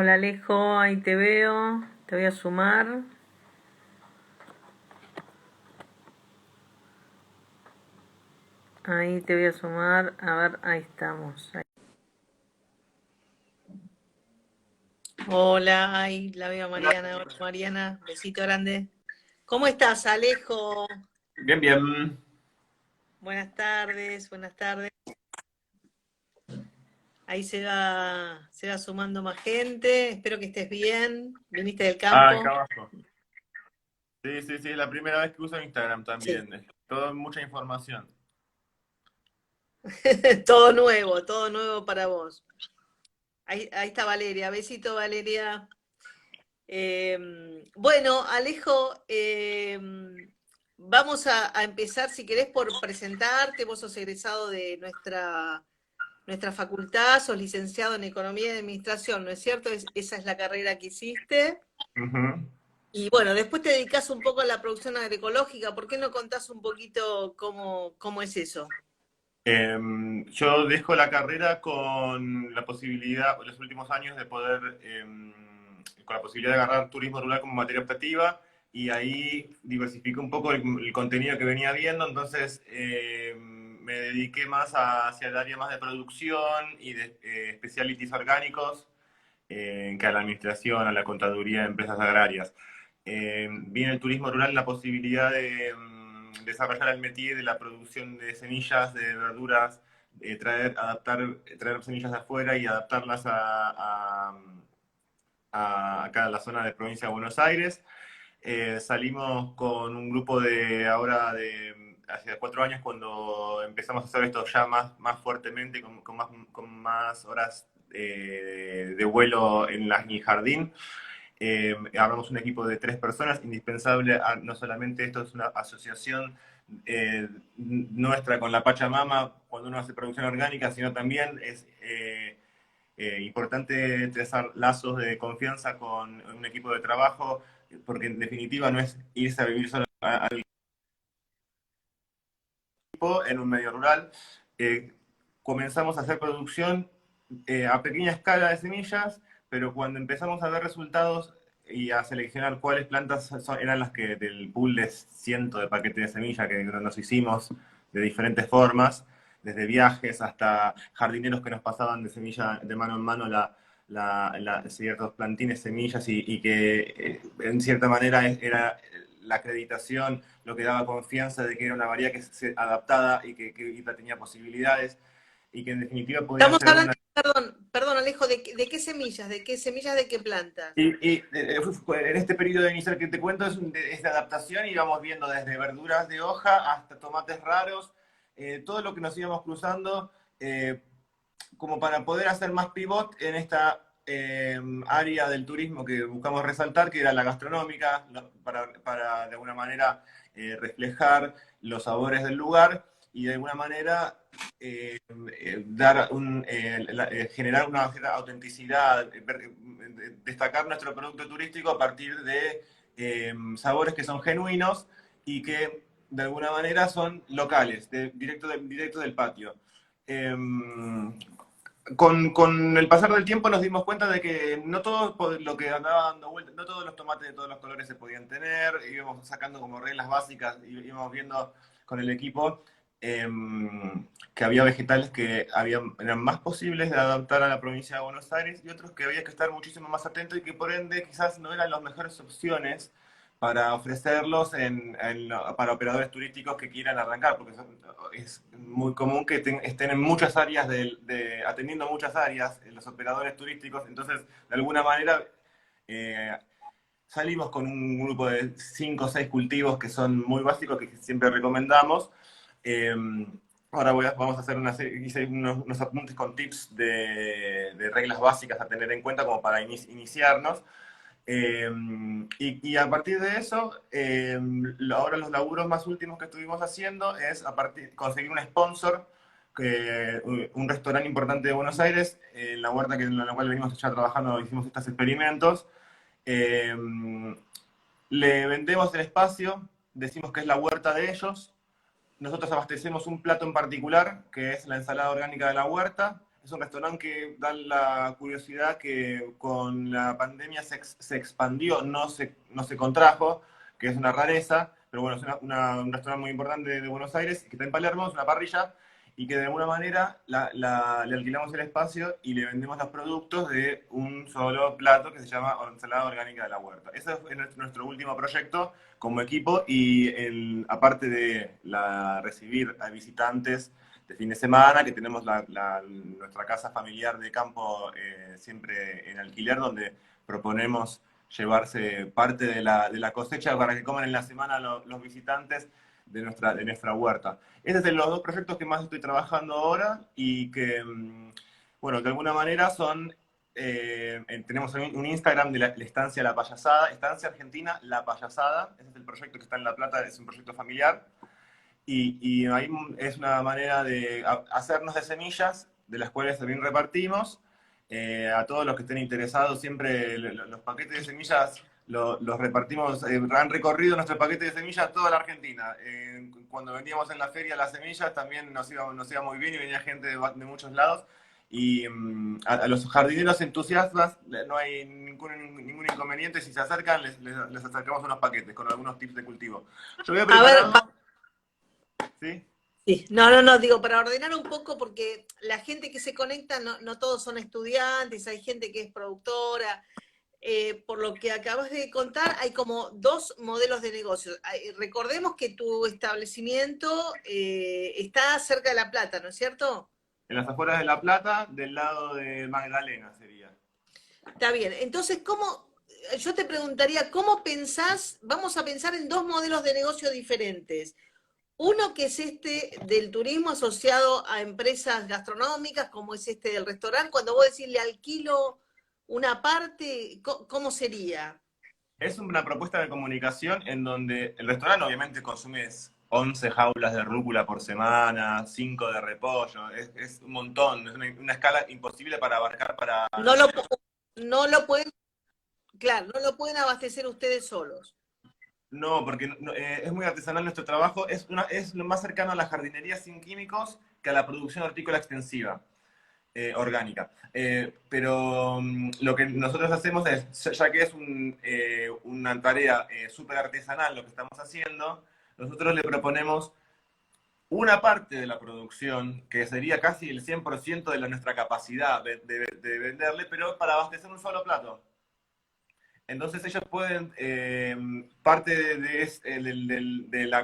Hola Alejo, ahí te veo. Te voy a sumar. Ahí te voy a sumar. A ver, ahí estamos. Hola, ahí la veo a Mariana. Hola Mariana, besito grande. ¿Cómo estás, Alejo? Bien, bien. Buenas tardes, buenas tardes. Ahí se va sumando más gente. Espero que estés bien. ¿Viniste del Acá campo? abajo. Sí, sí, sí, es la primera vez que uso Instagram Sí. también. Es todo mucha información. Todo nuevo para vos. Ahí está Valeria. Besito, Valeria. Bueno, Alejo, vamos a empezar, si querés, por presentarte. Vos sos egresado de nuestra facultad, sos licenciado en Economía y Administración, ¿no es cierto? Esa es la carrera que hiciste. Ujú. Y bueno, después te dedicás un poco a la producción agroecológica. ¿Por qué no contás un poquito cómo es eso? Yo dejo la carrera con la posibilidad, en los últimos años, de poder, con la posibilidad de agarrar turismo rural como materia optativa y ahí diversifico un poco el contenido que venía viendo, entonces me dediqué más hacia el área más de producción y de specialties orgánicos que a la administración, a la contaduría de empresas agrarias. Vi en el turismo rural la posibilidad de desarrollar el métier de la producción de semillas, de verduras, traer semillas de afuera y adaptarlas acá a la zona de provincia de Buenos Aires. Salimos con un grupo hace 4 años cuando empezamos a hacer esto ya más fuertemente, con más horas de vuelo en el jardín. Hablamos un equipo de 3 personas, indispensable, no solamente esto es una asociación nuestra con la Pachamama cuando uno hace producción orgánica, sino también es importante trazar lazos de confianza con un equipo de trabajo, porque en definitiva no es irse a vivir solo al equipo en un medio rural. Eh, Comenzamos a hacer producción a pequeña escala de semillas, pero cuando empezamos a ver resultados y a seleccionar cuáles plantas eran las que del pool de cientos de paquetes de semilla que nos hicimos de diferentes formas, desde viajes hasta jardineros que nos pasaban de semilla de mano en mano ciertos plantines, semillas y que en cierta manera era la acreditación lo que daba confianza de que era una variedad que se adaptada y que tenía posibilidades y que en definitiva podía Estamos ser hablando, una. perdón Alejo, ¿de qué semillas? ¿De qué semillas de qué plantas? En este periodo inicial que te cuento es de adaptación y vamos viendo desde verduras de hoja hasta tomates raros, todo lo que nos íbamos cruzando eh, como para poder hacer más pivot en esta área del turismo que buscamos resaltar, que era la gastronómica, para de alguna manera reflejar los sabores del lugar y de alguna manera generar una cierta autenticidad, destacar nuestro producto turístico a partir de sabores que son genuinos y que de alguna manera son locales, directo del patio. Eh, con el pasar del tiempo nos dimos cuenta de que no todo lo que andaba dando vueltas, no todos los tomates de todos los colores se podían tener, íbamos sacando como reglas básicas, íbamos viendo con el equipo eh, que había vegetales eran más posibles de adaptar a la provincia de Buenos Aires y otros que había que estar muchísimo más atento y que por ende quizás no eran las mejores opciones para ofrecerlos para operadores turísticos que quieran arrancar, porque es muy común que estén en muchas áreas, atendiendo muchas áreas, los operadores turísticos, entonces de alguna manera eh, salimos con un grupo de 5 o 6 cultivos que son muy básicos, que siempre recomendamos. Eh, Ahora vamos a hacer hice unos apuntes con tips de reglas básicas a tener en cuenta como para iniciarnos. Y a partir de eso, ahora los laburos más últimos que estuvimos haciendo es conseguir un sponsor, un restaurante importante de Buenos Aires, en la huerta en la cual venimos ya trabajando, hicimos estos experimentos. Eh, Le vendemos el espacio, decimos que es la huerta de ellos, nosotros abastecemos un plato en particular, que es la ensalada orgánica de la huerta, es un restaurante que da la curiosidad que con la pandemia se expandió, no se contrajo, que es una rareza, pero bueno, es un restaurante muy importante de Buenos Aires, que está en Palermo, es una parrilla, y que de alguna manera le alquilamos el espacio y le vendemos los productos de un solo plato que se llama ensalada orgánica de la huerta. Ese es nuestro último proyecto como equipo y aparte de recibir a visitantes de fin de semana, que tenemos nuestra casa familiar de campo siempre en alquiler, donde proponemos llevarse parte de la cosecha para que coman en la semana los visitantes de nuestra huerta. Estos son los dos proyectos que más estoy trabajando ahora y que, bueno, de alguna manera son, tenemos un Instagram de la Estancia La Payasada, Estancia Argentina La Payasada, ese es el proyecto que está en La Plata, es un proyecto familiar, y ahí es una manera de hacernos de semillas, de las cuales también repartimos. A todos los que estén interesados, siempre los paquetes de semillas los repartimos, han recorrido nuestro paquete de semillas toda la Argentina. Cuando vendíamos en la feria las semillas también nos iba muy bien y venía gente de muchos lados. Y a los jardineros entusiastas no hay ningún inconveniente. Si se acercan, les acercamos unos paquetes con algunos tips de cultivo. Yo voy a A ver, preparar... ¿Sí? sí, no, digo, para ordenar un poco, porque la gente que se conecta, no todos son estudiantes, hay gente que es productora. Por lo que acabas de contar, hay como dos modelos de negocio. Recordemos que tu establecimiento está cerca de La Plata, ¿no es cierto? En las afueras de La Plata, del lado de Magdalena sería. Está bien. Entonces, yo te preguntaría, ¿cómo pensás? Vamos a pensar en dos modelos de negocio diferentes. Uno que es este del turismo asociado a empresas gastronómicas, como es este del restaurante. Cuando vos decís le alquilo una parte, ¿cómo sería? Es una propuesta de comunicación en donde el restaurante obviamente consume 11 jaulas de rúcula por semana, 5 de repollo, es un montón, es una escala imposible para abarcar para... No lo, no lo pueden, claro, no lo pueden abastecer ustedes solos. No, porque es muy artesanal nuestro trabajo, es lo más cercano a la jardinería sin químicos que a la producción hortícola extensiva. Orgánica. Pero lo que nosotros hacemos es, ya que es una tarea súper artesanal lo que estamos haciendo, nosotros le proponemos una parte de la producción, que sería casi el 100% de nuestra capacidad de venderle, pero para abastecer un solo plato. Entonces ellos pueden, parte de la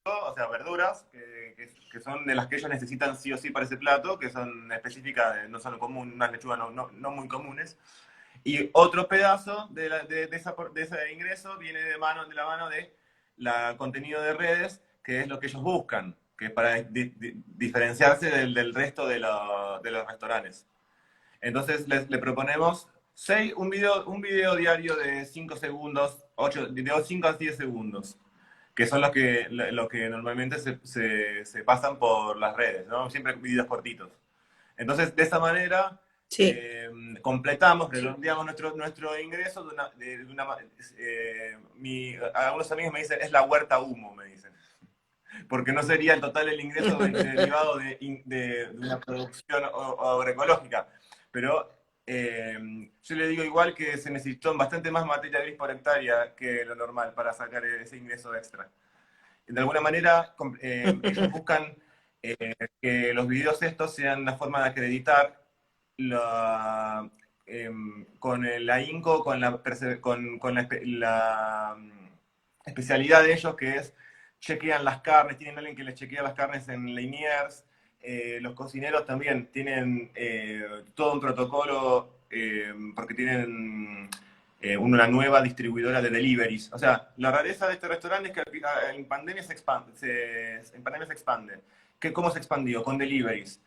o sea, verduras, que son de las que ellos necesitan sí o sí para ese plato, que son específicas, no son comunes, unas lechugas no muy comunes. Y otro pedazo de ese ingreso viene de la mano de la contenido de redes, que es lo que ellos buscan, que es para diferenciarse del resto de los restaurantes. Entonces le proponemos un video diario de 5 segundos, de 5 a 10 segundos, que son los que normalmente se pasan por las redes, ¿no? Siempre videos cortitos. Entonces, de esa manera, Sí. completamos, redondeamos nuestro ingreso algunos amigos me dicen, es la huerta humo, me dicen. Porque no sería el total el ingreso derivado de una producción agroecológica. Pero yo le digo igual que se necesitó bastante más materia gris por hectárea que lo normal para sacar ese ingreso extra. De alguna manera, ellos buscan que los videos estos sean una forma de acreditar con el ahínco, con la especialidad de ellos, que es chequean las carnes, tienen alguien que les chequea las carnes en Liniers, los cocineros también tienen todo un protocolo porque tienen una nueva distribuidora de deliveries. O sea, la rareza de este restaurante es que en pandemia en pandemia se expande. ¿Cómo se expandió? Con deliveries.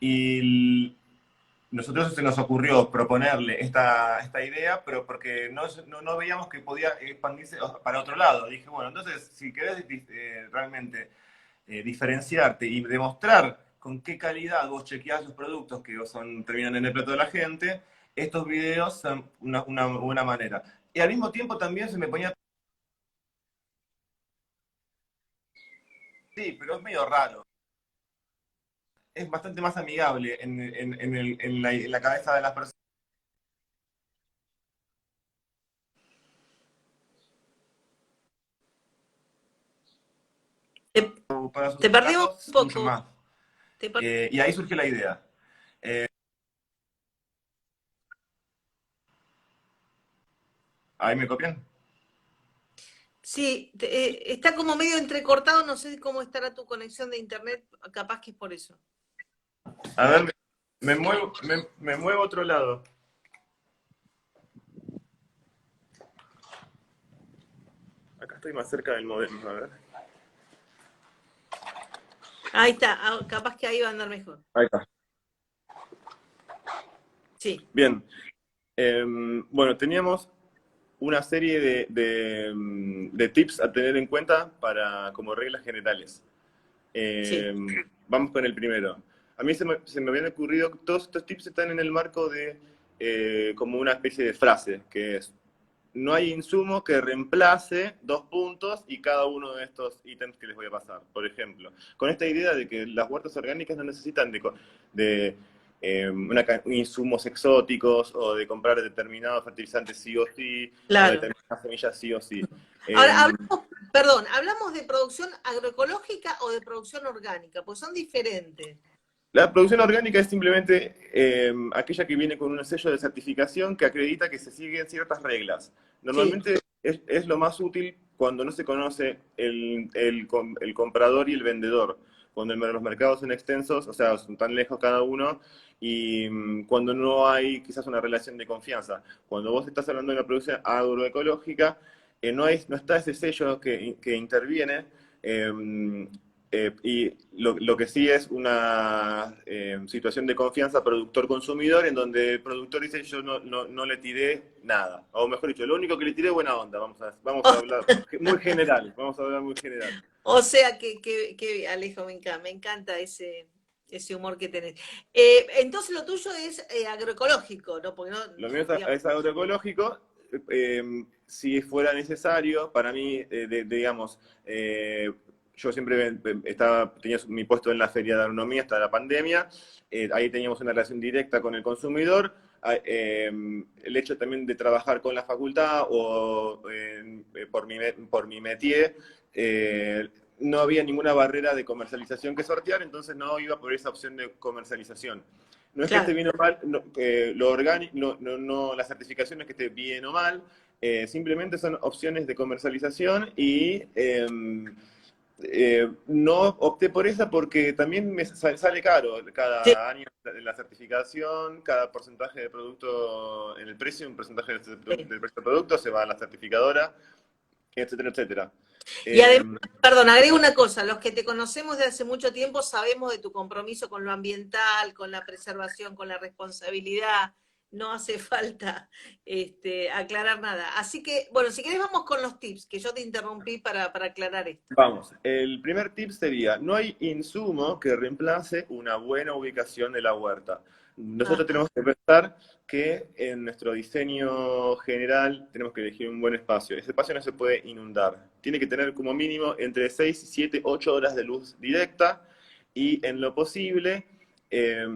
Y nosotros se nos ocurrió proponerle esta idea, pero porque no veíamos que podía expandirse para otro lado. Dije, bueno, entonces, si querés realmente diferenciarte y demostrar con qué calidad vos chequeás los productos que terminan en el plato de la gente, estos videos son una buena manera. Y al mismo tiempo también se me ponía Sí, pero es medio raro. Es bastante más amigable en la cabeza de las personas. Te, Para sus te perdimos un gatos, mucho poco. más. Te per- Y ahí surgió la idea. ¿Ahí me copian? sí, está como medio entrecortado, no sé cómo estará tu conexión de internet, capaz que es por eso. A ver, me muevo a otro lado. Acá estoy más cerca del modem, a ver. Ahí está, capaz que ahí va a andar mejor. Ahí está. Sí, Bien. Bueno, teníamos una serie de tips a tener en cuenta para, como reglas generales. sí, Vamos con el primero. A mí se me habían ocurrido, todos estos tips están en el marco de como una especie de frase, que es, no hay insumo que reemplace dos puntos y cada uno de estos ítems que les voy a pasar. Por ejemplo, con esta idea de que las huertas orgánicas no necesitan de insumos exóticos o de comprar determinados fertilizantes sí o sí, o claro. determinadas semillas sí o sí. Ahora, hablamos, perdón, ¿hablamos de producción agroecológica o de producción orgánica? Pues son diferentes. La producción orgánica es simplemente aquella que viene con un sello de certificación que acredita que se siguen ciertas reglas. Sí, Normalmente es lo más útil cuando no se conoce el comprador y el vendedor, cuando los mercados son extensos, o sea, son tan lejos cada uno, y cuando no hay quizás una relación de confianza. Cuando vos estás hablando de una producción agroecológica, no está ese sello que interviene. Y lo que sí es una situación de confianza productor-consumidor en donde el productor dice yo no le tiré nada. O mejor dicho, lo único que le tiré buena onda. Vamos a hablar muy general. Vamos a hablar muy general. o sea que Alejo, me encanta ese humor que tenés. Entonces lo tuyo es agroecológico, ¿no? Porque no, Lo mío digamos, es agroecológico. Si fuera necesario, para mí, digamos, yo siempre tenía mi puesto en la feria de agronomía hasta la pandemia. Ahí teníamos una relación directa con el consumidor. El hecho también de trabajar con la facultad o por mi métier, no había ninguna barrera de comercialización que sortear, entonces no iba por esa opción de comercialización. No es que esté claro, bien o mal, lo orgánico, la certificación no es que esté bien o mal, simplemente son opciones de comercialización y no opté por esa porque también me sale caro sí, cada año la certificación, cada porcentaje de producto en el precio, un porcentaje sí. del precio del producto se va a la certificadora, etcétera, etcétera. Y Eh, además, perdón, agrego una cosa, los que te conocemos de hace mucho tiempo sabemos de tu compromiso con lo ambiental, con la preservación, con la responsabilidad, no hace falta aclarar nada. Así que, bueno, si querés vamos con los tips, que yo te interrumpí para aclarar esto. Vamos, el primer tip sería, no hay insumo que reemplace una buena ubicación de la huerta. Nosotros Ajá, tenemos que pensar que en nuestro diseño general tenemos que elegir un buen espacio. Ese espacio no se puede inundar. Tiene que tener como mínimo entre 6, 7, 8 horas de luz directa y en lo posible eh,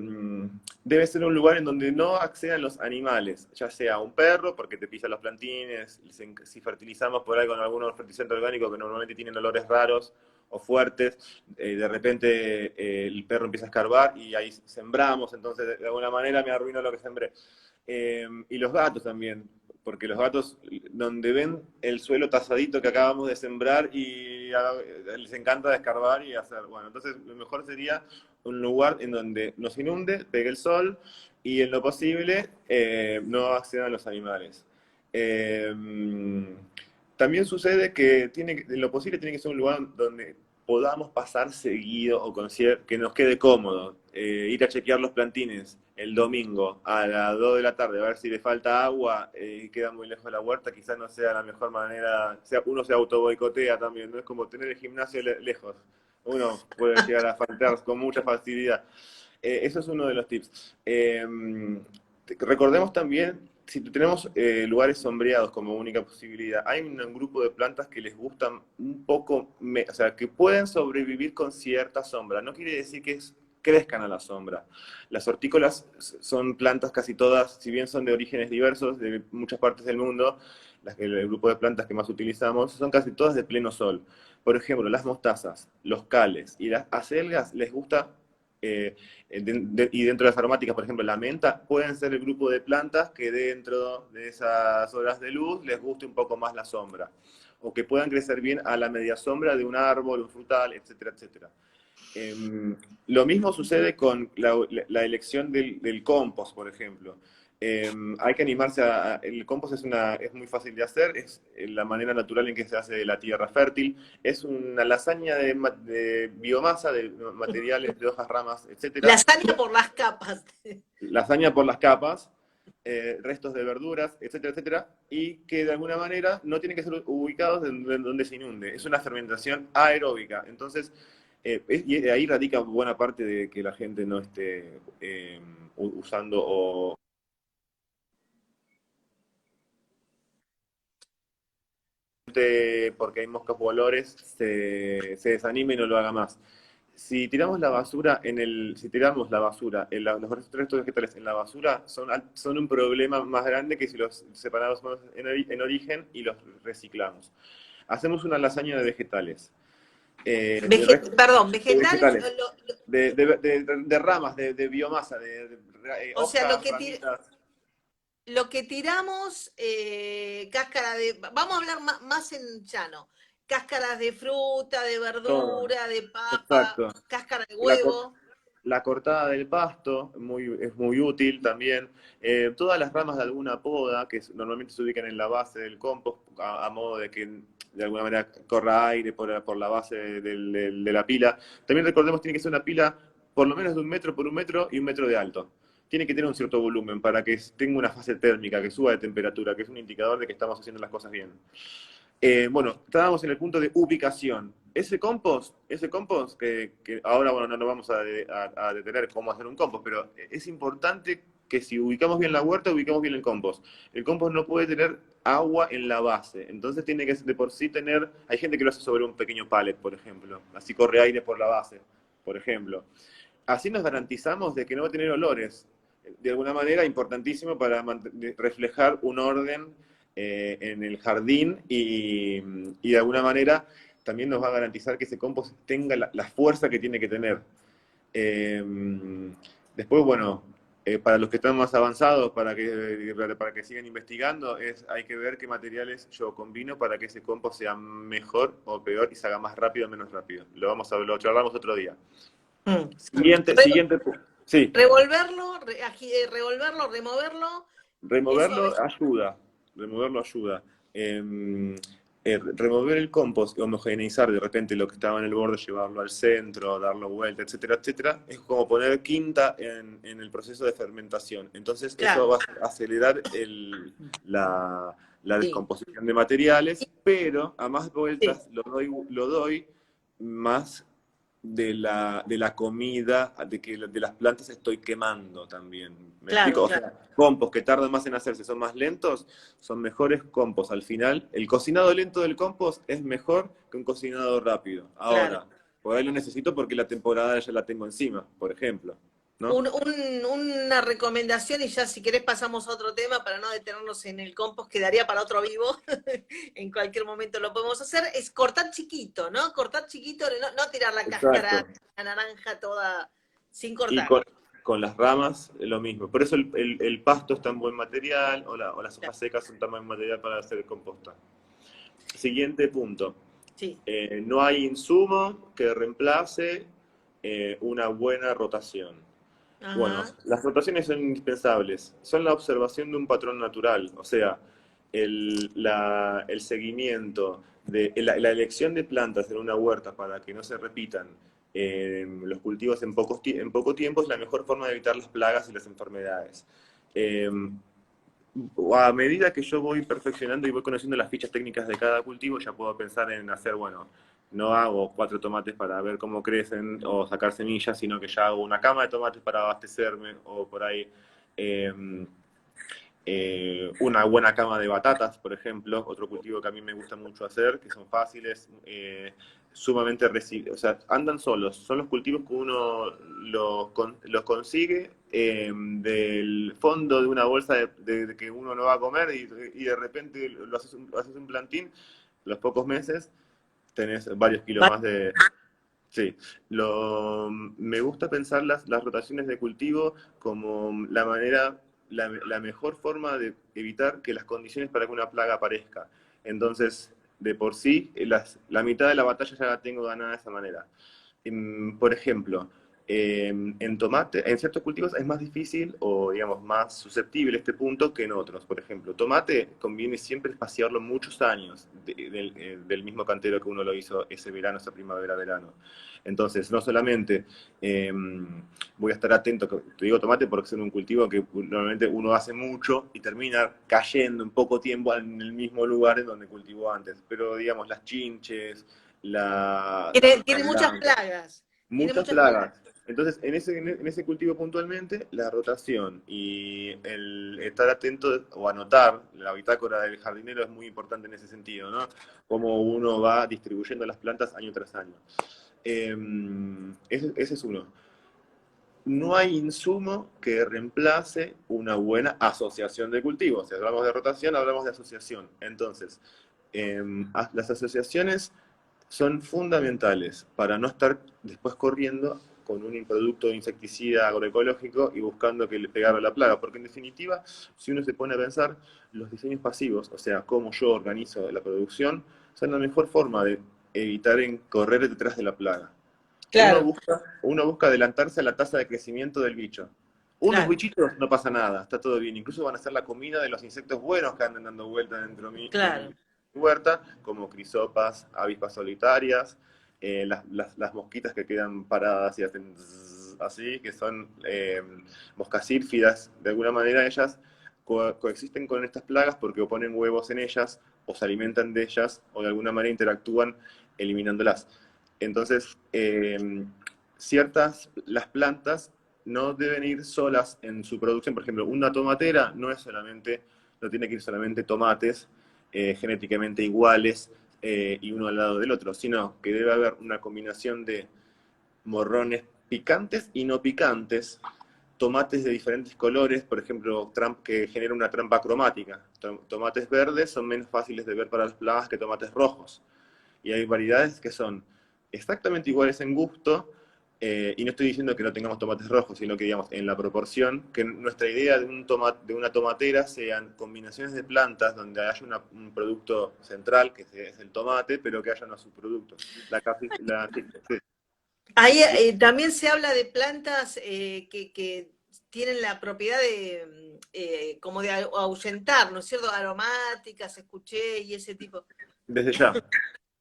debe ser un lugar en donde no accedan los animales, ya sea un perro, porque te pisa los plantines, si fertilizamos por ahí con algunos fertilizantes orgánicos que normalmente tienen olores raros o fuertes, de repente el perro empieza a escarbar y ahí sembramos, entonces de alguna manera me arruinó lo que sembré. Y los gatos también, porque los gatos, donde ven el suelo tasadito que acabamos de sembrar y les encanta descarbar y hacer, bueno, entonces lo mejor sería un lugar en donde nos inunde, pegue el sol y en lo posible no accedan los animales. Eh, También sucede que en lo posible tiene que ser un lugar donde podamos pasar seguido o que nos quede cómodo. Ir a chequear los plantines el domingo a las 2 de la tarde, a ver si le falta agua y queda muy lejos de la huerta, quizás no sea la mejor manera, uno se auto boicotea también, no es como tener el gimnasio lejos, uno puede llegar a faltar con mucha facilidad. Eso es uno de los tips. Recordemos también si tenemos lugares sombreados como única posibilidad, hay un grupo de plantas que les gustan un poco, o sea, que pueden sobrevivir con cierta sombra. No quiere decir que crezcan a la sombra. Las hortícolas son plantas casi todas, si bien son de orígenes diversos, de muchas partes del mundo, el grupo de plantas que más utilizamos son casi todas de pleno sol. Por ejemplo, las mostazas, los cales y las acelgas les gusta y dentro de las aromáticas, por ejemplo, la menta, pueden ser el grupo de plantas que dentro de esas horas de luz les guste un poco más la sombra, o que puedan crecer bien a la media sombra de un árbol, un frutal, etcétera, etcétera. Lo mismo sucede con la elección del compost, por ejemplo. Hay que animarse el compost es muy fácil de hacer, es la manera natural en que se hace de la tierra fértil, es una lasaña de biomasa, de materiales, de hojas, ramas, etcétera. Lasaña por las capas. Lasaña por las capas, restos de verduras, etcétera, etcétera, y que de alguna manera no tienen que ser ubicados donde se inunde. Es una fermentación aeróbica. Entonces, y ahí radica buena parte de que la gente no esté usando o porque hay moscas o olores, se desanime y no lo haga más. Si tiramos la basura si tiramos la basura, los restos vegetales en la basura, son un problema más grande que si los separamos en origen y los reciclamos. Hacemos una lasaña de vegetales. Perdón, De vegetales, vegetales, de ramas, de biomasa, o sea, hojas, ramitas. lo que tiramos, cáscara vamos a hablar más en llano, cáscaras de fruta, de Todo. verdura, de papa, Exacto. cáscara de La, huevo. la cortada del pasto es muy útil también. Todas las ramas de alguna poda que normalmente se ubican en la base del compost, a modo de que de alguna manera corra aire por la base de la pila. También recordemos, tiene que ser una pila por lo menos de 1 metro por 1 metro y 1 metro de alto. Tiene que tener un cierto volumen para que tenga una fase térmica, que suba de temperatura, que es un indicador de que estamos haciendo las cosas bien. Bueno, estábamos en el punto de ubicación. Ese compost que ahora, bueno, no nos vamos a detener cómo hacer un compost, pero es importante que si ubicamos bien la huerta, ubicamos bien el compost. El compost no puede tener agua en la base, entonces tiene que de por sí tener, hay gente que lo hace sobre un pequeño pallet, por ejemplo, así corre aire por la base, por ejemplo. Así nos garantizamos de que no va a tener olores, de alguna manera importantísimo para reflejar un orden en el jardín y de alguna manera también nos va a garantizar que ese compost tenga la fuerza que tiene que tener. Eh, Después, bueno, para los que están más avanzados, para que sigan investigando, hay que ver qué materiales yo combino para que ese compost sea mejor o peor y se haga más rápido o menos rápido. Lo charlamos otro día. Mm. Siguiente. Sí. Revolverlo, revolverlo, removerlo, eso a Removerlo veces. ayuda, remover el compost y homogeneizar de repente lo que estaba en el borde, llevarlo al centro, darlo vuelta, etcétera, etcétera, es como poner quinta en el proceso de fermentación. Entonces eso Claro, va a acelerar la sí, descomposición de materiales, pero a más sí, vueltas lo doy más de la comida, de las plantas estoy quemando también. ¿Me explico? claro, O sea, compost que tardan más en hacerse, son más lentos, son mejores compost. Al final, el cocinado lento del compost es mejor que un cocinado rápido. claro. Ahora, por ahí lo necesito porque la temporada ya la tengo encima, por ejemplo. ¿No? Una recomendación, y ya si querés pasamos a otro tema para no detenernos en el compost, quedaría para otro vivo, en cualquier momento lo podemos hacer, es cortar chiquito, ¿no? Cortar chiquito, no tirar la cáscara, Exacto. la naranja toda sin Y cortar. con las ramas lo mismo. Por eso el pasto es tan buen material, o las hojas secas son tan buen material para hacer composta. Siguiente punto. Sí. No hay insumo que reemplace una buena rotación. Bueno, Ajá. las rotaciones son indispensables. Son la observación de un patrón natural, o sea, el seguimiento, la elección de plantas en una huerta para que no se repitan los cultivos en poco tiempo es la mejor forma de evitar las plagas y las enfermedades. Eh, a medida que yo voy perfeccionando y voy conociendo las fichas técnicas de cada cultivo, ya puedo pensar en hacer, bueno, no hago 4 tomates para ver cómo crecen o sacar semillas, sino que ya hago una cama de tomates para abastecerme o por ahí. Eh, una buena cama de batatas, por ejemplo, otro cultivo que a mí me gusta mucho hacer, que son fáciles, sumamente resilientes, o sea, andan solos, son los cultivos que uno los consigue del fondo de una bolsa de que uno no va a comer y de repente lo haces un plantín, los pocos meses tenés varios kilos más de... Sí, me gusta pensar las rotaciones de cultivo como la manera, la mejor forma de evitar que las condiciones para que una plaga aparezca. Entonces, de por sí, la mitad de la batalla ya la tengo ganada de esa manera. Por ejemplo, en tomate, en ciertos cultivos es más difícil o, digamos, más susceptible este punto que en otros. Por ejemplo, tomate conviene siempre espaciarlo muchos años del mismo cantero que uno lo hizo ese verano, esa primavera-verano. Entonces, no solamente voy a estar atento, te digo tomate porque es un cultivo que normalmente uno hace mucho y termina cayendo en poco tiempo en el mismo lugar en donde cultivó antes. Pero, digamos, las chinches, la Tiene muchas blanca, plagas. Tiene muchas muchas plagas. plagas. Entonces, en ese cultivo puntualmente, la rotación y el estar atento o anotar la bitácora del jardinero es muy importante en ese sentido, ¿no? Cómo uno va distribuyendo las plantas año tras año. Ese es uno. No hay insumo que reemplace una buena asociación de cultivos. Si hablamos de rotación, hablamos de asociación. Entonces, las asociaciones son fundamentales para no estar después corriendo con un producto de insecticida agroecológico y buscando que le pegara la plaga, porque en definitiva, si uno se pone a pensar, los diseños pasivos, o sea, cómo yo organizo la producción, son la mejor forma de evitar correr detrás de la plaga. Claro, Uno busca adelantarse a la tasa de crecimiento del bicho. Unos claro, bichitos no pasa nada, está todo bien. Incluso van a ser la comida de los insectos buenos que andan dando vueltas dentro de mi claro. huerta, como crisopas, avispas solitarias, las mosquitas que quedan paradas y hacen así, que son moscas sírfidas. De alguna manera ellas coexisten con estas plagas porque o ponen huevos en ellas, o se alimentan de ellas, o de alguna manera interactúan eliminándolas. Entonces, las plantas no deben ir solas en su producción. Por ejemplo, una tomatera no tiene que ir solamente tomates genéticamente iguales y uno al lado del otro, sino que debe haber una combinación de morrones picantes y no picantes, tomates de diferentes colores, por ejemplo, que genera una trampa cromática. Tomates verdes son menos fáciles de ver para las plagas que tomates rojos. Y hay variedades que son exactamente iguales en gusto, y no estoy diciendo que no tengamos tomates rojos, sino que, digamos, en la proporción, que nuestra idea de una tomatera sean combinaciones de plantas donde haya un producto central, que es el tomate, pero que haya unos subproductos. Sí, Ahí también se habla de plantas que tienen la propiedad de como de ahuyentar, ¿no es cierto? Aromáticas, escuché y ese tipo. desde ya.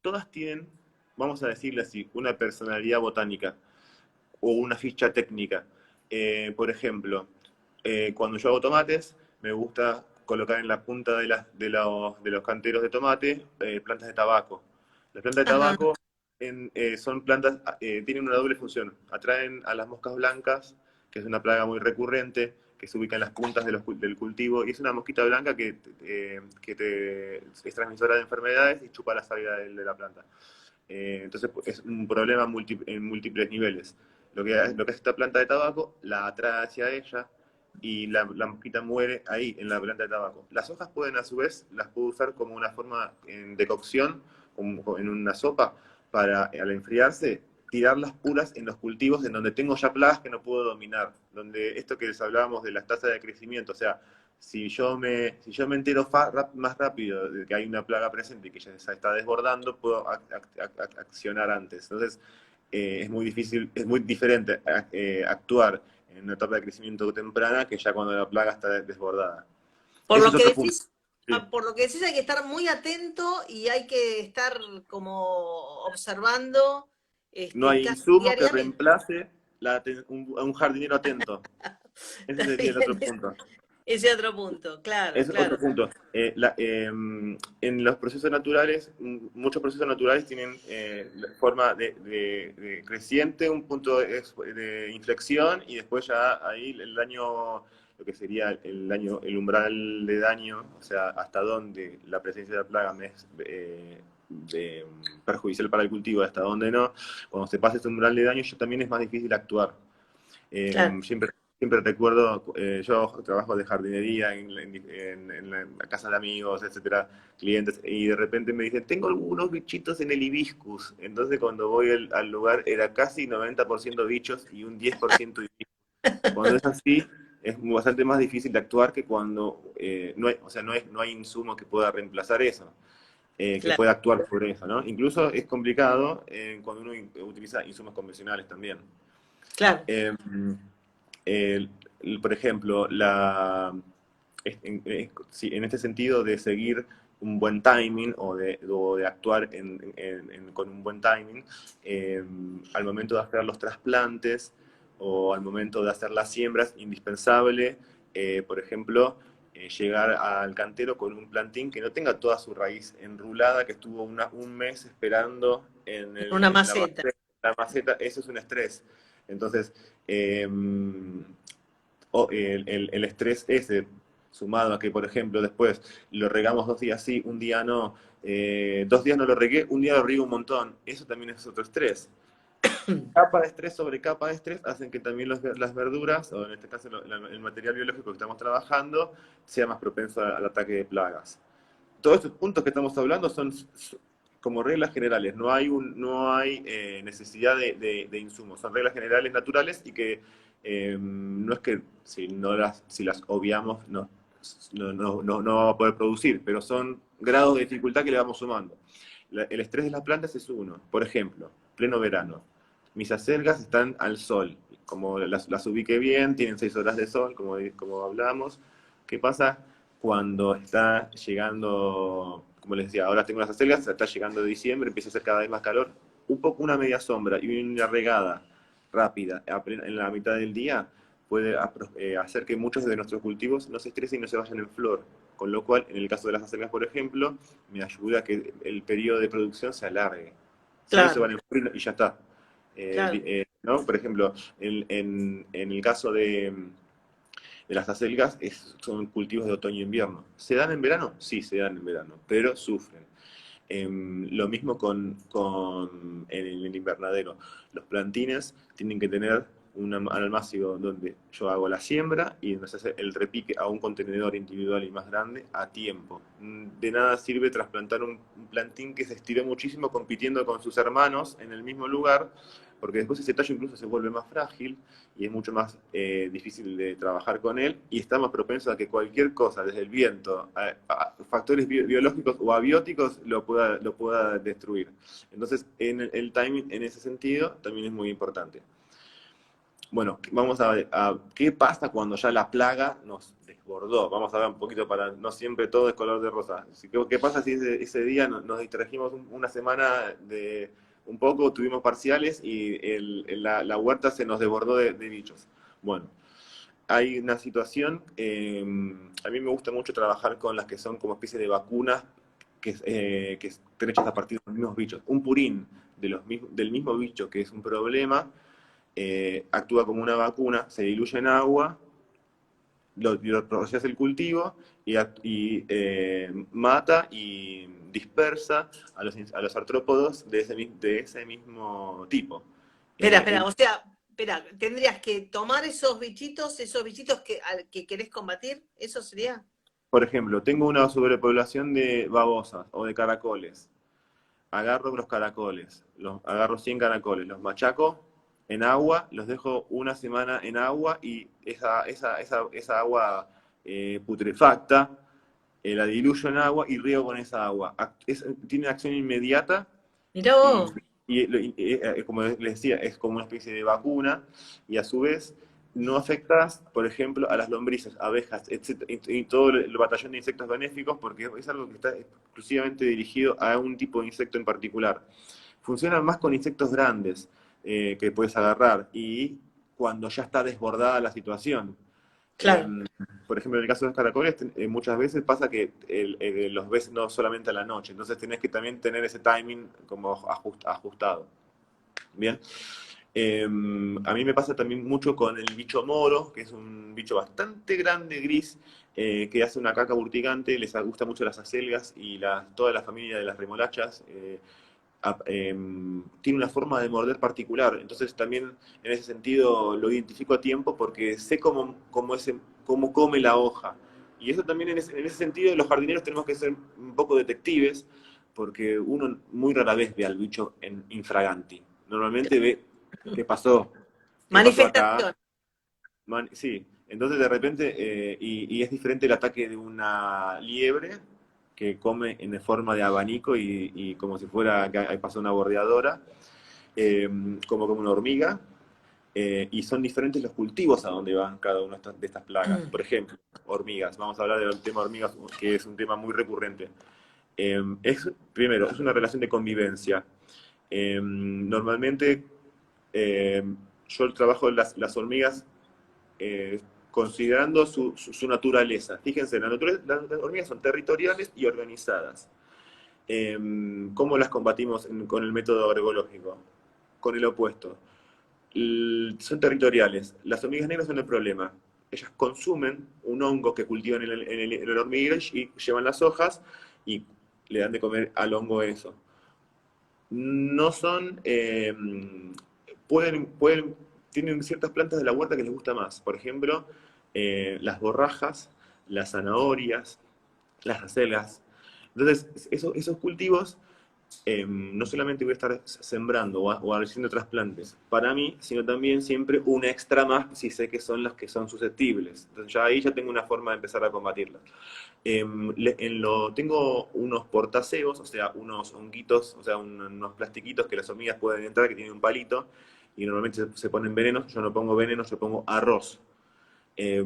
Todas tienen, vamos a decirle así, una personalidad botánica o una ficha técnica. Por ejemplo, cuando yo hago tomates, me gusta colocar en la punta de los canteros de tomate plantas de tabaco. Las plantas de Ajá. tabaco son plantas, tienen una doble función. Atraen a las moscas blancas, que es una plaga muy recurrente, que se ubica en las puntas del cultivo, y es una mosquita blanca es transmisora de enfermedades y chupa la savia de la planta. Entonces es un problema en múltiples niveles. Lo que es esta planta de tabaco la atrae hacia ella y la mosquita muere ahí, en la planta de tabaco. Las hojas pueden, a su vez, las puedo usar como una forma de cocción, como en una sopa, para, al enfriarse, tirarlas puras en los cultivos en donde tengo ya plagas que no puedo dominar. Donde esto que les hablábamos de las tasas de crecimiento, o sea, si yo me entero más rápido de que hay una plaga presente y que ya se está desbordando, puedo accionar antes. Entonces, es muy difícil, es muy diferente actuar en una etapa de crecimiento temprana que ya cuando la plaga está desbordada. Por Ese lo es que otro punto. decís, Sí. por lo que decís hay que estar muy atento y hay que estar como observando No hay casi insumo que diariamente. reemplace a un jardinero atento. Ese Está sería el otro bien, punto. ese otro punto, claro, Es otro claro. punto. En los procesos naturales, muchos procesos naturales tienen forma de creciente, un punto de inflexión, y después ya ahí el daño lo que sería el daño, el umbral de daño, o sea, hasta dónde la presencia de la plaga me es perjudicial para el cultivo, hasta dónde no. Cuando se pasa ese umbral de daño, ya también es más difícil actuar. Claro, Siempre recuerdo, yo trabajo de jardinería en la casa de amigos, etcétera, clientes, y de repente me dicen, tengo algunos bichitos en el hibiscus. Entonces cuando voy al lugar era casi 90% bichos y un 10% hibiscus. Cuando es así, es bastante más difícil de actuar que cuando no hay, o sea, no hay insumo que pueda reemplazar eso, que claro, pueda actuar por eso, ¿no? Incluso es complicado cuando uno utiliza insumos convencionales también. claro. Eh, el- por ejemplo, en este sentido de seguir un buen timing o de actuar con un buen timing, eh, al momento de hacer los trasplantes o al momento de hacer las siembras, indispensable, por ejemplo, llegar al cantero con un plantín que no tenga toda su raíz enrulada, que estuvo un mes esperando Una en maceta. la maceta, eso es un estrés. Entonces, eh, el estrés ese, sumado a que, por ejemplo, después lo regamos 2 días sí, un día no, 2 días no lo regué, un día lo riego un montón, eso también es otro estrés. Capa de estrés sobre capa de estrés hacen que también las verduras, o en este caso el material biológico que estamos trabajando, sea más propenso al ataque de plagas. Todos estos puntos que estamos hablando son como reglas generales, no hay necesidad de insumos, son reglas generales naturales y que no es que si las obviamos no vamos a poder producir, pero son grados de dificultad que le vamos sumando. El estrés de las plantas es uno, por ejemplo, pleno verano. Mis acelgas están al sol, como las ubiqué bien, tienen 6 horas de sol, como hablamos. ¿Qué pasa cuando está llegando, como les decía, ahora tengo las acelgas, está llegando diciembre, empieza a hacer cada vez más calor? Un poco una media sombra y una regada rápida en la mitad del día puede hacer que muchos de nuestros cultivos no se estresen y no se vayan en flor. Con lo cual, en el caso de las acelgas, por ejemplo, me ayuda a que el periodo de producción se alargue. Si no, se Claro, van en flor y ya está. claro. ¿No? Por ejemplo, en el caso de las acelgas son cultivos de otoño e invierno. ¿Se dan en verano? Sí, se dan en verano, pero sufren. Lo mismo en el invernadero. Los plantines tienen que tener un almácigo donde yo hago la siembra y donde se hace el repique a un contenedor individual y más grande a tiempo. De nada sirve trasplantar un plantín que se estiró muchísimo compitiendo con sus hermanos en el mismo lugar, porque después ese tallo incluso se vuelve más frágil y es mucho más difícil de trabajar con él y está más propenso a que cualquier cosa, desde el viento, a factores biológicos o abióticos, lo pueda destruir. Entonces, el timing en ese sentido también es muy importante. Bueno, vamos a ver qué pasa cuando ya la plaga nos desbordó. Vamos a ver un poquito para no siempre todo es color de rosa. ¿Qué pasa si ese día nos distrajimos una semana de un poco, tuvimos parciales y la huerta se nos desbordó de bichos? Bueno, hay una situación, a mí me gusta mucho trabajar con las que son como especie de vacunas que están hechas a partir de los mismos bichos. Un purín del mismo bicho que es un problema actúa como una vacuna, se diluye en agua, lo procesa el cultivo y mata y dispersa a los artrópodos de ese mismo tipo. Espera, El espera, o sea, espera, tendrías que tomar esos bichitos que querés combatir, ¿eso sería? Por ejemplo, tengo una sobrepoblación de babosas o de caracoles. Agarro los caracoles, agarro 100 caracoles, los machaco en agua, los dejo una semana en agua y esa agua putrefacta la diluyo en agua y riego con esa agua. Tiene acción inmediata Mirá y, vos. como les decía, es como una especie de vacuna y a su vez no afectas, por ejemplo, a las lombrices, abejas, etcétera, y todo el batallón de insectos benéficos porque es algo que está exclusivamente dirigido a un tipo de insecto en particular. Funcionan más con insectos grandes que puedes agarrar y cuando ya está desbordada la situación. Claro, Por ejemplo, en el caso de los caracoles, muchas veces pasa que los ves no solamente a la noche, entonces tenés que también tener ese timing como ajustado. Bien. A mí me pasa también mucho con el bicho moro, que es un bicho bastante grande, gris, que hace una caca urticante, les gusta mucho las acelgas y toda la familia de las remolachas. Tiene una forma de morder particular, entonces también en ese sentido lo identifico a tiempo porque sé cómo come la hoja. Y eso también en ese sentido los jardineros tenemos que ser un poco detectives, porque uno muy rara vez ve al bicho en infraganti. Normalmente ve qué pasó, qué pasó acá. Manifestación. Sí, entonces de repente, y es diferente el ataque de una liebre que come en forma de abanico y como si fuera que ahí pasó una bordeadora, eh, como una hormiga, y son diferentes los cultivos a donde van cada una de estas plagas. Por ejemplo, hormigas, vamos a hablar del tema hormigas, que es un tema muy recurrente. Primero, es una relación de convivencia. Normalmente, eh, yo trabajo las hormigas eh, considerando su naturaleza. Fíjense, las hormigas son territoriales y organizadas. ¿Cómo las combatimos con el método agroecológico? Con el opuesto. Son territoriales. Las hormigas negras son el problema. Ellas consumen un hongo que cultivan en el hormiguero y llevan las hojas y le dan de comer al hongo eso. No son, tienen ciertas plantas de la huerta que les gusta más. Por ejemplo, las borrajas, las zanahorias, las acelgas. Entonces, esos cultivos no solamente voy a estar sembrando o haciendo trasplantes para mí, sino también siempre un extra más si sé que son las que son susceptibles. Entonces ya ahí ya tengo una forma de empezar a combatirlas. Tengo unos portaceos, o sea, unos honguitos, o sea, unos plastiquitos que las hormigas pueden entrar, que tienen un palito, y normalmente se ponen venenos. Yo no pongo veneno, yo pongo arroz. Eh,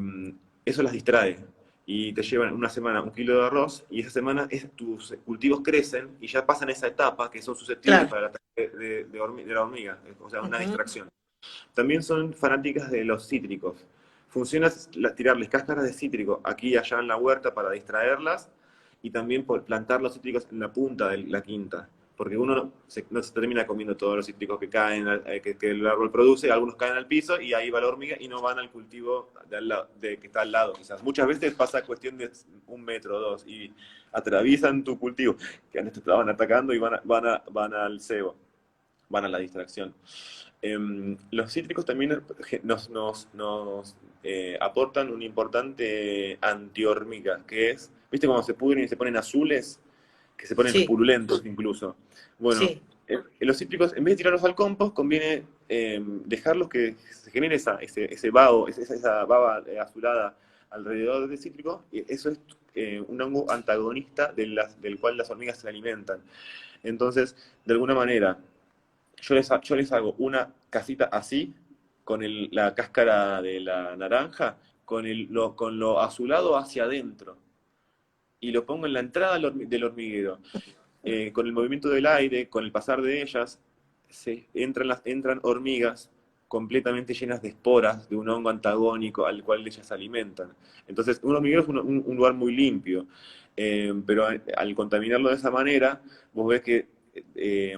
Eso las distrae. Y te llevan una semana 1 kilo de arroz, y esa semana tus cultivos crecen y ya pasan esa etapa que son susceptibles Claro. para el ataque de la hormiga, o sea, una Ujú. distracción. También son fanáticas de los cítricos. Funciona tirarles cáscaras de cítrico aquí y allá en la huerta para distraerlas, y también por plantar los cítricos en la punta de la quinta. Porque uno no se termina comiendo todos los cítricos que caen, que el árbol produce, algunos caen al piso y ahí va la hormiga y no van al cultivo que está al lado. Quizás muchas veces pasa cuestión de 1 metro o 2 y atraviesan tu cultivo, que antes te estaban atacando y van al cebo, van a la distracción. Los cítricos también nos aportan un importante antihormiga, que es, ¿viste cuando se pudren y se ponen azules? Que se ponen Sí, purulentos incluso. Bueno, sí. los cítricos, en vez de tirarlos al compost, conviene dejarlos que se genere ese vaho, esa baba azulada alrededor del cítrico, y eso es un hongo antagonista del cual las hormigas se alimentan. Entonces, de alguna manera, yo les hago una casita así, con la cáscara de la naranja, con lo azulado hacia adentro, y lo pongo en la entrada del hormiguero. Con el movimiento del aire, con el pasar de ellas, entran hormigas completamente llenas de esporas de un hongo antagónico al cual ellas se alimentan. Entonces, un hormiguero es un lugar muy limpio, pero al contaminarlo de esa manera, vos ves que eh,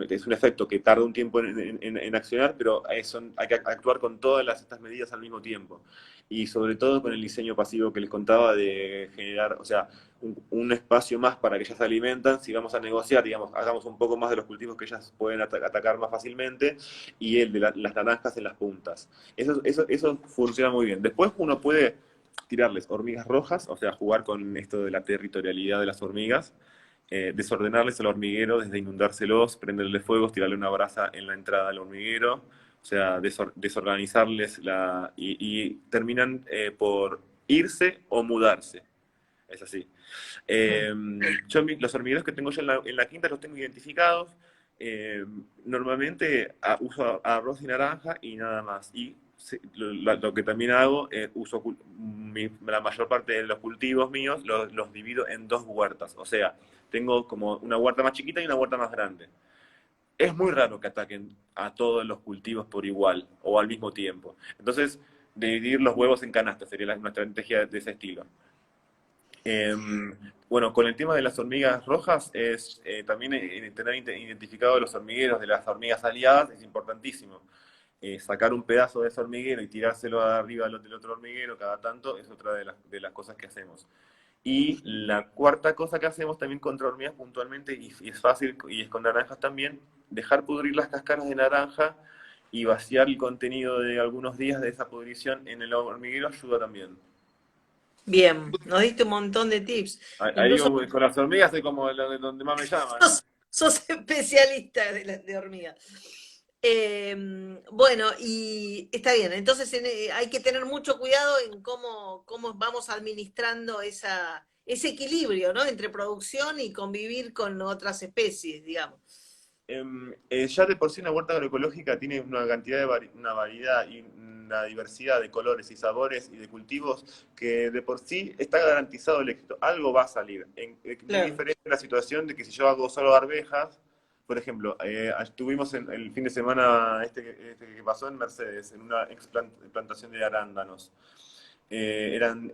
es un efecto que tarda un tiempo en accionar, pero hay que actuar con todas estas medidas al mismo tiempo. Y sobre todo con el diseño pasivo que les contaba de generar, o sea, un espacio más para que ellas se alimentan. Si vamos a negociar, digamos, hagamos un poco más de los cultivos que ellas pueden atacar más fácilmente, y el de las naranjas en las puntas. Eso funciona muy bien. Después uno puede tirarles hormigas rojas, o sea, jugar con esto de la territorialidad de las hormigas, desordenarles el hormiguero desde inundárselos, prenderle fuegos, tirarle una brasa en la entrada al hormiguero, o sea, desorganizarles y terminan por irse o mudarse. Es así. Mm. Eh, los hormigueros que tengo yo en la quinta los tengo identificados. Eh, Normalmente uso arroz y naranja y nada más. Y lo que también hago, uso la mayor parte de los cultivos míos, los divido en dos huertas. O sea, tengo como una huerta más chiquita y una huerta más grande. Es muy raro que ataquen a todos los cultivos por igual o al mismo tiempo. Entonces, dividir los huevos en canastas sería una estrategia de ese estilo. Eh, Bueno, con el tema de las hormigas rojas, es también tener identificado los hormigueros de las hormigas aliadas es importantísimo. Sacar un pedazo de ese hormiguero y tirárselo arriba del otro hormiguero cada tanto es otra de las cosas que hacemos. Y la cuarta cosa que hacemos también contra hormigas puntualmente, y es fácil, y es con naranjas también, dejar pudrir las cáscaras de naranja y vaciar el contenido de algunos días de esa pudrición en el hormiguero ayuda también. Bien, nos diste un montón de tips. Ahí Incluso con las hormigas es como donde más me llaman. sos especialista de hormigas. Bueno, y está bien, entonces hay que tener mucho cuidado en cómo vamos administrando ese equilibrio, ¿no? Entre producción y convivir con otras especies, digamos. Ya de por sí una huerta agroecológica tiene una cantidad una variedad y una diversidad de colores y sabores y de cultivos que de por sí está garantizado el éxito. Algo va a salir. Es muy Claro. diferente la situación de que si yo hago solo arvejas, por ejemplo, estuvimos en el fin de semana este que pasó en Mercedes, en una plantación de arándanos. Eran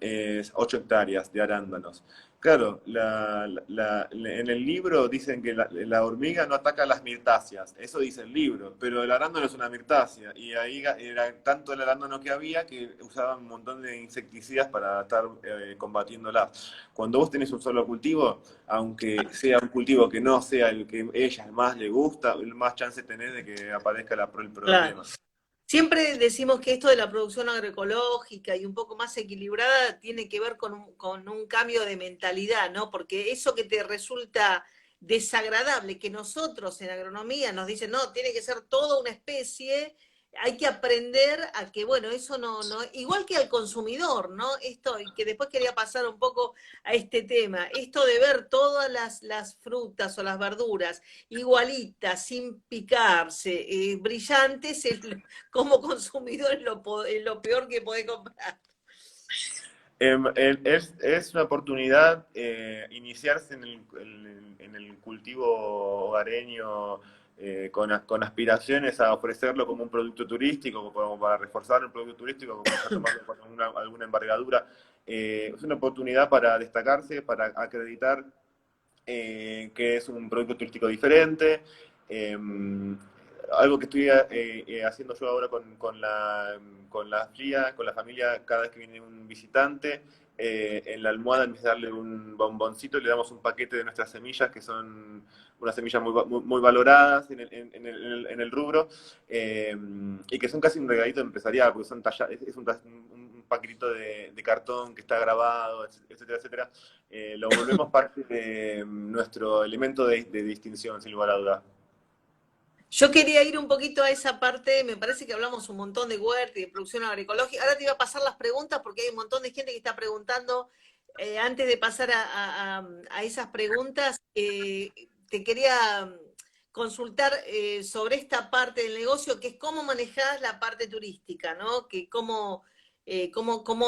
8 hectáreas de arándanos. Claro, en el libro dicen que la hormiga no ataca las mirtáceas, eso dice el libro, pero el arándano es una mirtácea, y ahí era tanto el arándano que había que usaban un montón de insecticidas para estar combatiéndolas. Cuando vos tenés un solo cultivo, aunque sea un cultivo que no sea el que ella más le gusta, más chance tenés de que aparezca el Claro. problema. Siempre decimos que esto de la producción agroecológica y un poco más equilibrada tiene que ver con un cambio de mentalidad, ¿no? Porque eso que te resulta desagradable, que nosotros en agronomía nos dicen, no, tiene que ser toda una especie, hay que aprender a que, bueno, eso no, igual que al consumidor, ¿no? Esto, y que después quería pasar un poco a este tema, esto de ver todas las frutas o las verduras igualitas, sin picarse, brillantes, como consumidor es lo peor que podés comprar. Es una oportunidad iniciarse en el cultivo hogareño con aspiraciones a ofrecerlo como un producto turístico, como para reforzar el producto turístico, como para tomarlo con alguna envergadura. Es una oportunidad para destacarse, para acreditar que es un producto turístico diferente. Eh, Algo que estoy haciendo yo ahora con la FLIA, con la familia, cada vez que viene un visitante, en la almohada, en vez de darle un bomboncito, le damos un paquete de nuestras semillas, que son unas semillas muy valoradas en el rubro, y que son casi un regalito empresarial, porque son talladas, es un paquetito de cartón que está grabado, etcétera, etcétera. Lo volvemos parte de nuestro elemento de distinción, sin lugar a duda. Yo quería ir un poquito a esa parte, me parece que hablamos un montón de huerta y de producción agroecológica. Ahora te iba a pasar las preguntas porque hay un montón de gente que está preguntando. Antes de pasar a esas preguntas, te quería consultar sobre esta parte del negocio, que es cómo manejás la parte turística, ¿no? Que cómo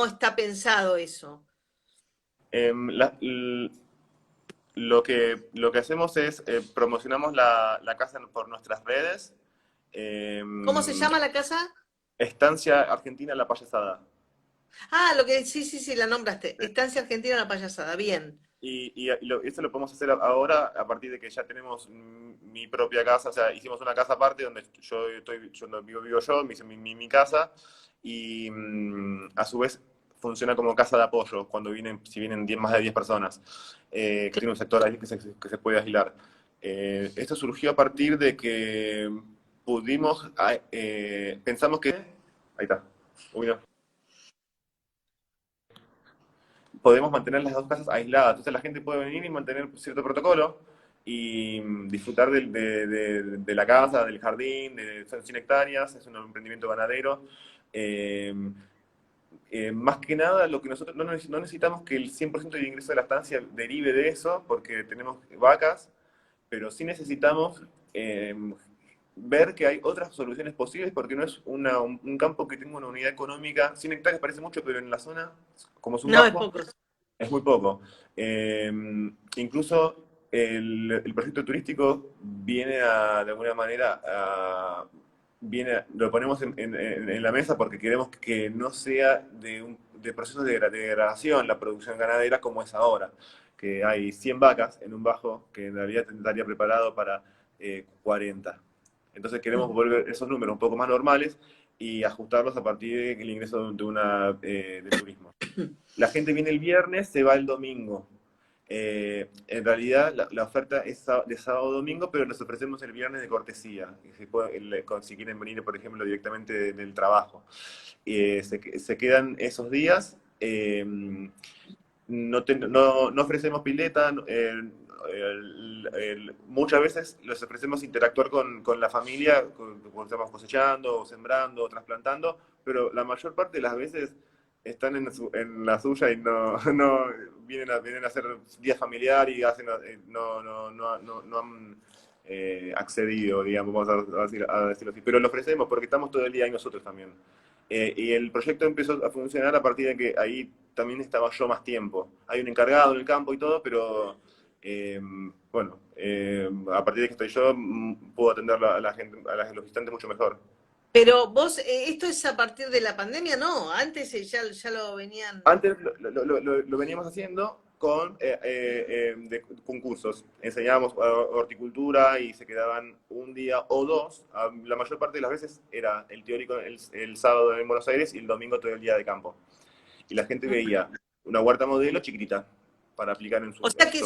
está pensado eso. Em, la- l- lo que hacemos es promocionamos la casa por nuestras redes. ¿Cómo se Em, llama la casa? Estancia Argentina La Payasada. Ah, sí, la nombraste. Estancia Argentina La Payasada, bien. Eso lo podemos hacer ahora a partir de que ya tenemos mi propia casa, o sea, hicimos una casa aparte donde yo no vivo yo, mi casa, y a su vez funciona como casa de apoyo cuando si vienen más de 10 personas, que tiene un sector ahí que se puede aislar. Esto surgió a partir de que pensamos que... Ahí está. Uy, no. Podemos mantener las dos casas aisladas. Entonces la gente puede venir y mantener cierto protocolo y disfrutar de la casa, del jardín, son 100 hectáreas, es un emprendimiento ganadero. Eh, Más que nada, lo que nosotros no necesitamos que el 100% del ingreso de la estancia derive de eso, porque tenemos vacas, pero sí necesitamos eh, ver que hay otras soluciones posibles, porque no es un campo que tenga una unidad económica. 100 hectáreas parece mucho, pero en la zona, como es un No, es bajo, poco. es muy poco. Incluso el proyecto turístico viene de alguna manera, lo ponemos en la mesa porque queremos que no sea de procesos de degradación la producción ganadera como es ahora. que hay 100 vacas en un bajo que en realidad estaría preparado para 40. Entonces queremos volver esos números un poco más normales y ajustarlos a partir del ingreso de turismo. La gente viene el viernes, se va el domingo. En realidad la oferta es de sábado a domingo, pero les ofrecemos el viernes de cortesía. Si quieren venir, por ejemplo, directamente del trabajo. Se quedan esos días. No ofrecemos pileta. Muchas veces les ofrecemos interactuar con la familia, cuando estamos cosechando, o sembrando, o trasplantando, pero la mayor parte de las veces están en la suya y no vienen a hacer día familiar y no han accedido, digamos, vamos a decirlo así. Pero lo ofrecemos porque estamos todo el día ahí nosotros también. Y el proyecto empezó a funcionar a partir de que ahí también estaba yo más tiempo. Hay un encargado en el campo y todo, pero bueno, a partir de que estoy yo, puedo atender a la gente, los visitantes mucho mejor. Pero vos, esto es a partir de la pandemia, ¿no? Antes ya lo venían... Antes lo veníamos haciendo con concursos. Enseñábamos horticultura y se quedaban un día o dos. La mayor parte de las veces era el teórico el sábado en Buenos Aires y el domingo todo el día de campo. Y la gente veía una huerta modelo chiquitita para aplicar en su... O sea que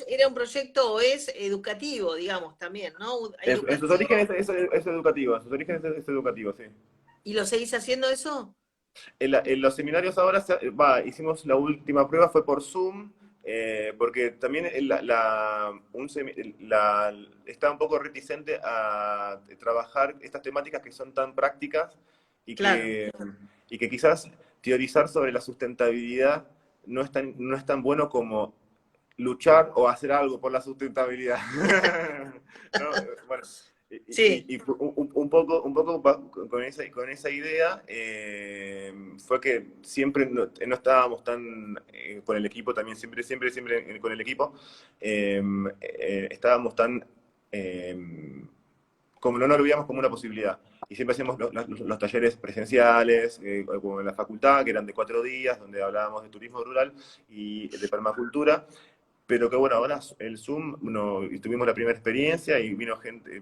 era un proyecto o es educativo, digamos, también, ¿no? En sus orígenes es educativo, en sus orígenes es educativo, sí. ¿Y lo seguís haciendo eso? En los seminarios ahora hicimos la última prueba, fue por Zoom, porque también está un poco reticente a trabajar estas temáticas que son tan prácticas y, Claro. y que quizás teorizar sobre la sustentabilidad no es tan bueno como luchar o hacer algo por la sustentabilidad. ¿No? Bueno, Sí. y un poco con esa idea fue que siempre no estábamos tan con el equipo también, siempre con el equipo, estábamos tan como no lo veíamos como una posibilidad. Y siempre hacíamos los talleres presenciales, como en la facultad, que eran de 4 días, donde hablábamos de turismo rural y de permacultura. Pero que bueno, ahora el Zoom, tuvimos la primera experiencia y vino gente,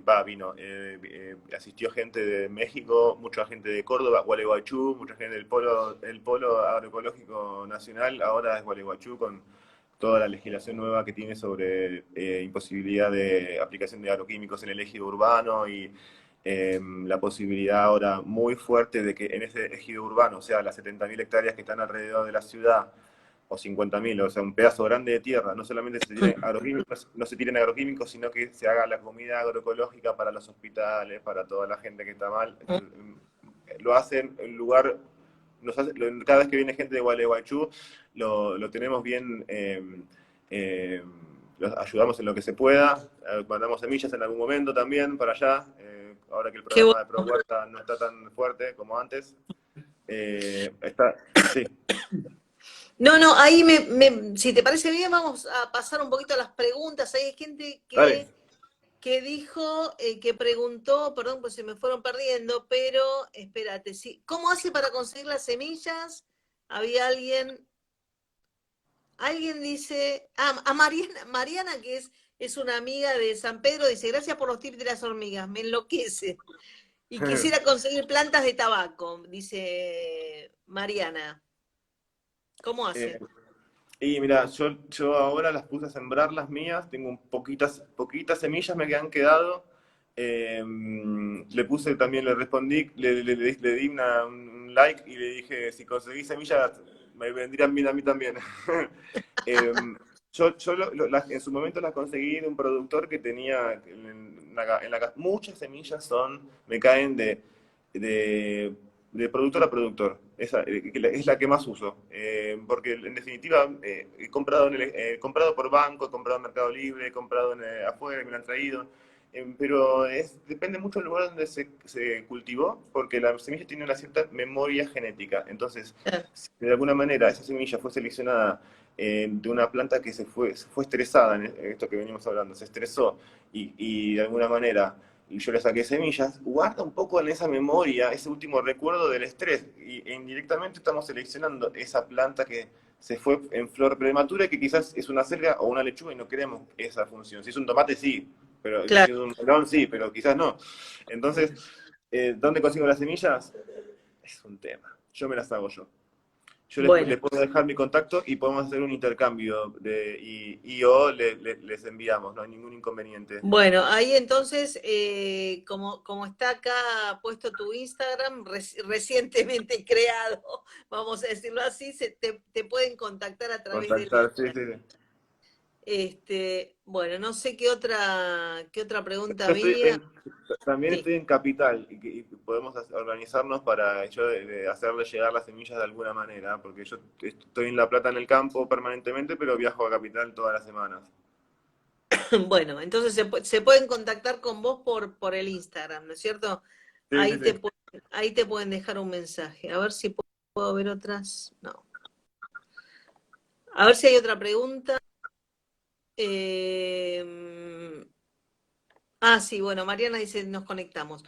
asistió gente de México, mucha gente de Córdoba, Gualeguaychú, mucha gente del polo agroecológico nacional, ahora es Gualeguaychú con toda la legislación nueva que tiene sobre imposibilidad de aplicación de agroquímicos en el ejido urbano y la posibilidad ahora muy fuerte de que en ese ejido urbano, o sea, las 70.000 hectáreas que están alrededor de la ciudad, o 50.000, o sea, un pedazo grande de tierra, no solamente no se tiren agroquímicos, sino que se haga la comida agroecológica para los hospitales, para toda la gente que está mal. Lo hacen en lugar, cada vez que viene gente de Gualeguaychú, lo tenemos bien, los ayudamos en lo que se pueda, mandamos semillas en algún momento también para allá, ahora que el programa de Pro Huerta no está tan fuerte como antes. Sí. No, ahí si te parece bien, vamos a pasar un poquito a las preguntas. Hay gente que dijo, que preguntó, perdón, pues se me fueron perdiendo, pero espérate, sí. ¿Cómo hace para conseguir las semillas? Había alguien dice, a Mariana, que es una amiga de San Pedro, dice, gracias por los tips de las hormigas, me enloquece. Y quisiera conseguir plantas de tabaco, dice Mariana. ¿Cómo hace? Y mira, yo ahora las puse a sembrar las mías, tengo poquitas semillas me han quedado. Le puse también, le respondí, le di un like y le dije, si conseguí semillas, me vendrían bien a mí también. Yo en su momento las conseguí de un productor que tenía muchas semillas me caen de productor a productor. Es la que más uso. Porque en definitiva he comprado por banco, he comprado en Mercado Libre, he comprado afuera y me lo han traído. Pero depende mucho del lugar donde se cultivó, porque la semilla tiene una cierta memoria genética. Entonces, si de alguna manera esa semilla fue seleccionada de una planta que se fue estresada, en esto que venimos hablando, se estresó y de alguna manera yo le saqué semillas, guarda un poco en esa memoria, ese último recuerdo del estrés, e indirectamente estamos seleccionando esa planta que se fue en flor prematura, que quizás es una acelga o una lechuga y no queremos esa función. Si es un tomate, sí, pero si es Claro. un melón, sí, pero quizás no. Entonces, ¿dónde consigo las semillas? Es un tema. Yo me las hago yo. Yo Bueno. les puedo dejar mi contacto y podemos hacer un intercambio y o les enviamos, no hay ningún inconveniente. Bueno, ahí entonces, como está acá puesto tu Instagram, recientemente creado, vamos a decirlo así, te pueden contactar a través del Contactar, sí, Instagram. sí. Bueno, no sé qué otra pregunta Yo había. también Sí. estoy en Capital y podemos organizarnos para yo de hacerle llegar las semillas de alguna manera, porque yo estoy en La Plata en el campo permanentemente, pero viajo a Capital todas las semanas. Bueno, entonces se pueden contactar con vos por el Instagram, ¿no es cierto? Sí, sí, sí. Ahí te pueden dejar un mensaje. A ver si puedo ver otras. No. A ver si hay otra pregunta. Eh, sí, bueno, Mariana dice, nos conectamos.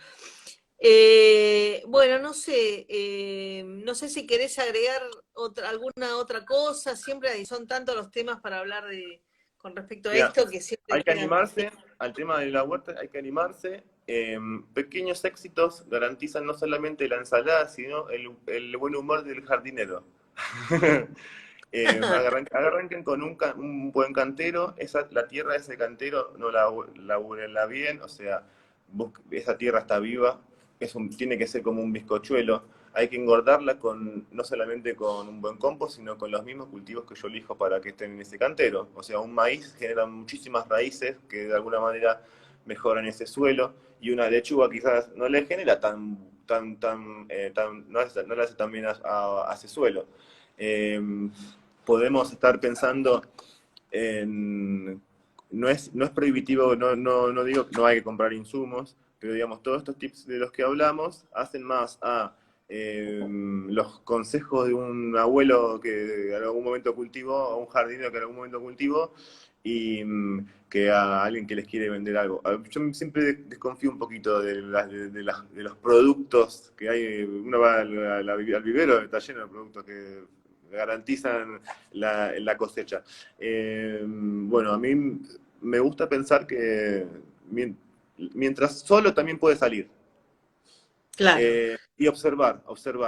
Bueno, no sé si querés agregar alguna otra cosa, siempre son tantos los temas para hablar con respecto a Mira, esto que siempre hay que quedan. animarse al tema de la huerta, hay que animarse. Pequeños éxitos garantizan no solamente la ensalada, sino el buen humor del jardinero. Arranquen con un buen cantero, la tierra de ese cantero no labúrenla bien, o sea, esa tierra está viva, tiene que ser como un bizcochuelo, hay que engordarla no solamente con un buen compost, sino con los mismos cultivos que yo elijo para que estén en ese cantero. O sea, un maíz genera muchísimas raíces que de alguna manera mejoran ese suelo, y una lechuga quizás no le genera no le hace tan bien a ese suelo. Eh, Podemos estar pensando en... No es prohibitivo, no digo que no hay que comprar insumos, pero digamos, todos estos tips de los que hablamos hacen más a los consejos de un abuelo que en algún momento cultivó, o un jardinero que en algún momento cultivó, y que a alguien que les quiere vender algo. Yo siempre desconfío un poquito de los productos que hay. Uno va al vivero, está lleno de productos que garantizan la cosecha. Bueno, a mí me gusta pensar que mientras solo también puede salir. Claro. Y observar,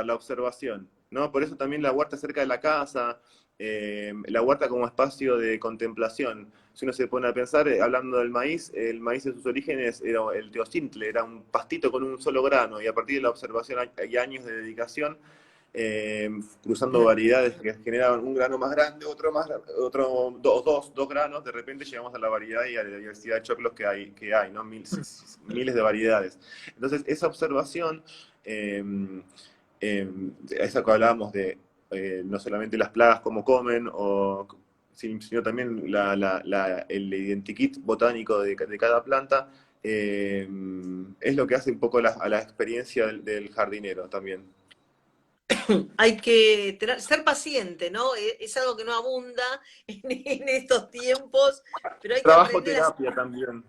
la observación, ¿no? Por eso también la huerta cerca de la casa, la huerta como espacio de contemplación. Si uno se pone a pensar, hablando del maíz, el maíz en sus orígenes era el teocintle, era un pastito con un solo grano, y a partir de la observación y años de dedicación, cruzando variedades que generaban un grano más grande, otro más, otro, dos granos, de repente llegamos a la variedad y a la diversidad de choclos que hay, ¿no? Miles de variedades. Entonces, esa observación, esa que hablábamos de no solamente las plagas como comen, sino también el identikit botánico de cada planta, es lo que hace un poco a la experiencia del jardinero también. Hay que ser paciente, ¿no? Es algo que no abunda en estos tiempos, pero hay que Trabajo aprender a hacer terapia también.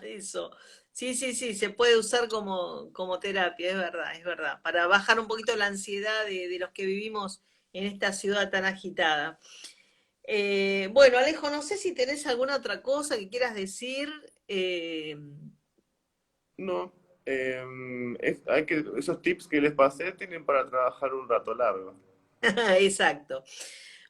eso. Sí, sí, sí, se puede usar como terapia, es verdad, para bajar un poquito la ansiedad de los que vivimos en esta ciudad tan agitada. Bueno, Alejo, no sé si tenés alguna otra cosa que quieras decir. No, esos tips que les pasé tienen para trabajar un rato largo. Exacto.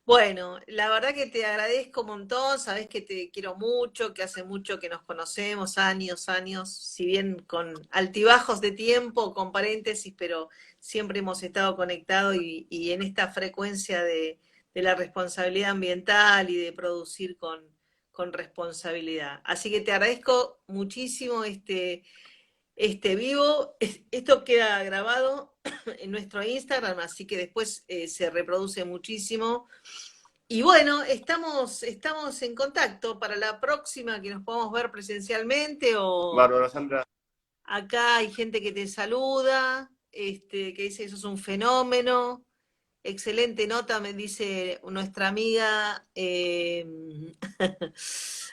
Bueno, la verdad que te agradezco un montón, sabés que te quiero mucho, que hace mucho que nos conocemos, años, años, si bien con altibajos de tiempo, con paréntesis, pero siempre hemos estado conectados y en esta frecuencia de la responsabilidad ambiental y de producir con responsabilidad. Así que te agradezco muchísimo este vivo. Esto queda grabado en nuestro Instagram, así que después se reproduce muchísimo. Y bueno, estamos en contacto para la próxima que nos podamos ver presencialmente o Bárbaro, Sandra. acá hay gente que te saluda, que dice que eso es un fenómeno. Excelente nota, me dice nuestra amiga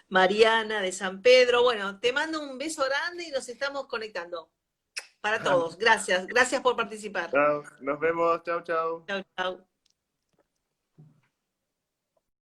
Mariana de San Pedro. Bueno, te mando un beso grande y nos estamos conectando. Para todos. Gracias. Gracias por participar. Chao, nos vemos, chao, chao. Chau, chau.